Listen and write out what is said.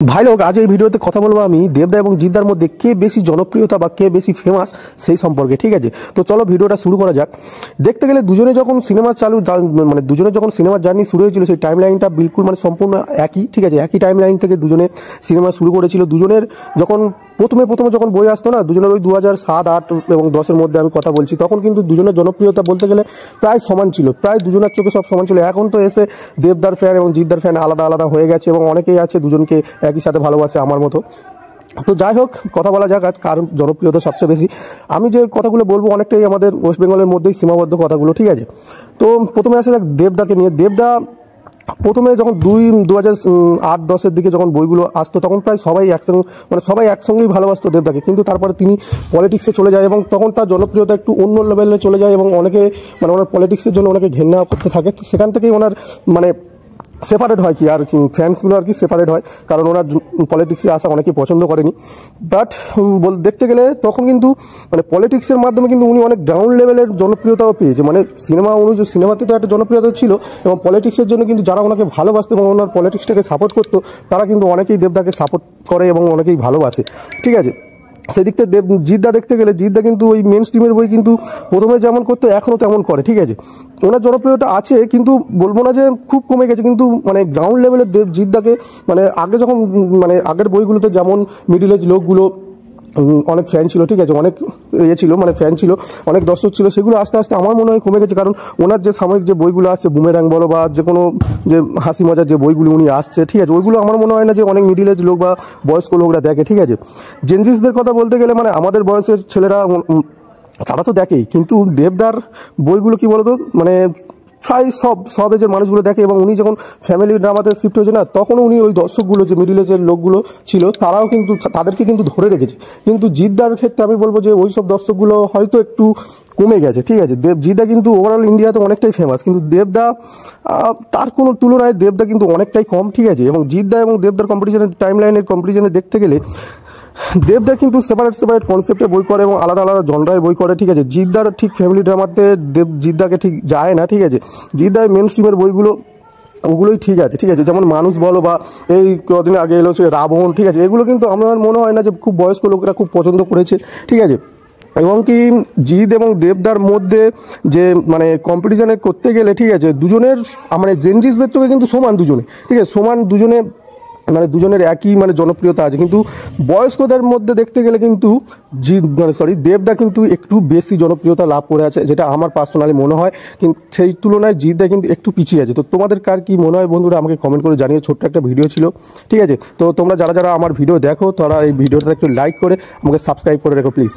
ভাই লোক আজ এই ভিডিওতে কথা বলবো আমি দেবদা এবং জিদ্দার মধ্যে কে বেশি জনপ্রিয়তা বা কে বেশি ফেমাস সেই সম্পর্কে। ঠিক আছে, তো চলো ভিডিওটা শুরু করা যাক। দেখতে গেলে দুজনে যখন সিনেমা মানে দুজনে যখন সিনেমার জার্নি শুরু হয়েছিল সেই টাইম লাইনটা বিলকুল মানে সম্পূর্ণ একই। ঠিক আছে, একই টাইম লাইন থেকে দুজনে সিনেমা শুরু করেছিল। দুজনের যখন প্রথমে যখন বই আসতো না, দুজনের ওই 2007, 8 এবং 10-এর মধ্যে আমি কথা বলছি, তখন কিন্তু দুজনের জনপ্রিয়তা বলতে গেলে প্রায় সমান ছিল, প্রায় দুজনের চোখে সব সমান ছিল। এখন তো এসে দেবদার ফ্যান এবং জিদ্দার ফ্যান আলাদা আলাদা হয়ে গেছে এবং অনেকেই আছে দুজনকে একই সাথে ভালোবাসে আমার মতো। তো যাই হোক, কথা বলা যাক আজ কার জনপ্রিয়তা সবচেয়ে বেশি। আমি যে কথাগুলো বলবো অনেকটাই আমাদের ওয়েস্ট বেঙ্গলের মধ্যেই সীমাবদ্ধ কথাগুলো। ঠিক আছে, তো প্রথমে আসা যাক দেবদাকে নিয়ে। দেবদা প্রথমে যখন 2008-10-এর দিকে যখন বইগুলো আসতো তখন প্রায় সবাই একসঙ্গেই ভালোবাসতো দেবদাকে, কিন্তু তারপরে তিনি পলিটিক্সে চলে যায় এবং তখন তার জনপ্রিয়তা একটু অন্য লেভেলে চলে যায় এবং অনেকে মানে ওনার পলিটিক্সের জন্য অনেকে ঘেন্না করতে থাকে। তো সেখান থেকেই ওনার মানে সেপারেট হয় আর কি ফ্যান্সগুলো আর কি সেপারেট হয়, কারণ ওনার পলিটিক্সে আসা অনেকেই পছন্দ করেনি। বাট দেখতে গেলে তখন কিন্তু মানে পলিটিক্সের মাধ্যমে কিন্তু উনি অনেক গ্রাউন্ড লেভেলের জনপ্রিয়তাও পেয়েছে। মানে সিনেমাতে তো একটা জনপ্রিয়তা ছিল এবং পলিটিক্সের জন্য কিন্তু যারা ওনাকে ভালোবাসতো এবং ওনার পলিটিক্সটাকে সাপোর্ট করতো তারা কিন্তু অনেকেই দেবদাকে সাপোর্ট করে এবং অনেকেই ভালোবাসে। ঠিক আছে, সেদিক থেকে জিদ্দা দেখতে গেলে জিদ্দা কিন্তু ওই মেন স্ট্রিমের বই কিন্তু প্রথমে যেমন করতো এখনও তেমন করে। ঠিক আছে, ওনার জনপ্রিয়তা আছে কিন্তু বলবো না যে খুব কমে গেছে, কিন্তু মানে গ্রাউন্ড লেভেলে জিদ্দাকে মানে আগে যখন মানে আগের বইগুলোতে যেমন মিডিল এজ লোকগুলো অনেক ফ্যান ছিল, ঠিক আছে, অনেক ছিল মানে ফ্যান ছিল, অনেক দর্শক ছিল, সেগুলো আস্তে আস্তে আমার মনে হয় কমে গেছে। কারণ ওনার যে সাময়িক যে বইগুলো আছে, বুমেরাং বলো বা যে কোনো যে হাসি মজার যে বইগুলো উনি আসছে, ঠিক আছে, ওইগুলো আমার মনে হয় না যে অনেক মিডিল এজ লোক বা বয়স্ক লোকরা দেখে। ঠিক আছে, জেনজিসদের কথা বলতে গেলে মানে আমাদের বয়সের ছেলেরা তারা তো দেখেই, কিন্তু দেবদার বইগুলো কি বলতো মানে প্রায় সব এজের মানুষগুলো দেখে এবং উনি যখন ফ্যামিলি ড্রামাতে শিফট হয়েছে না, তখনও উনি ওই দর্শকগুলো যে মিডিল এজের লোকগুলো ছিল তারাও কিন্তু তাদেরকে কিন্তু ধরে রেখেছে। কিন্তু জিদ্দার ক্ষেত্রে আমি বলবো যে ওই সব দর্শকগুলো হয়তো একটু কমে গেছে। ঠিক আছে, জিদ্দা কিন্তু ওভারঅল ইন্ডিয়াতে অনেকটাই ফেমাস, কিন্তু দেবদা তার কোনো তুলনায় দেবদা কিন্তু অনেকটাই কম। ঠিক আছে, এবং জিদ্দা এবং দেবদার কম্পিটিশনের টাইম লাইনের কম্পিটিশনে দেখতে গেলে দেবদা কিন্তু সেপারেট কনসেপ্টে বই করে এবং আলাদা আলাদা জনরায় বই করে। ঠিক আছে, জিদ্দার ঠিক ফ্যামিলি ড্রামাতে জিদ্দাকে ঠিক যায় না। ঠিক আছে, জিদ্দার মেন স্ট্রিমের বইগুলো ওগুলোই ঠিক আছে। ঠিক আছে, যেমন মানুষ বলো বা এই কদিন আগে এলো সে রাবণ, ঠিক আছে, এগুলো কিন্তু আমার মনে হয় না যে খুব বয়স্ক লোকেরা খুব পছন্দ করেছে। ঠিক আছে, এবং কি জিদ এবং দেবদার মধ্যে যে মানে কম্পিটিশানে করতে গেলে ঠিক আছে দুজনের মানে জেনজিসদের চোখে কিন্তু সমান দুজনে। ঠিক আছে, সমান দুজনে মানে দুজনের একই মানে জনপ্রিয়তা আছে, কিন্তু বয়স্কদের মধ্যে দেখতে গেলে কিন্তু দেবদা কিন্তু একটু বেশি জনপ্রিয়তা লাভ করে আছে, যেটা আমার পার্সোনালি মনে হয়। কিন্তু সেই তুলনায় জিদ্দা কিন্তু একটু পিছিয়ে আছে। তো তোমাদের কার কি মনে হয় বন্ধুরা আমাকে কমেন্ট করে জানিয়ে। ছোট্ট একটা ভিডিও ছিল। ঠিক আছে, তো তোমরা যারা আমার ভিডিও দেখো তারা এই ভিডিওটা একটু লাইক করে আমাকে সাবস্ক্রাইব করে রেখো প্লিজ।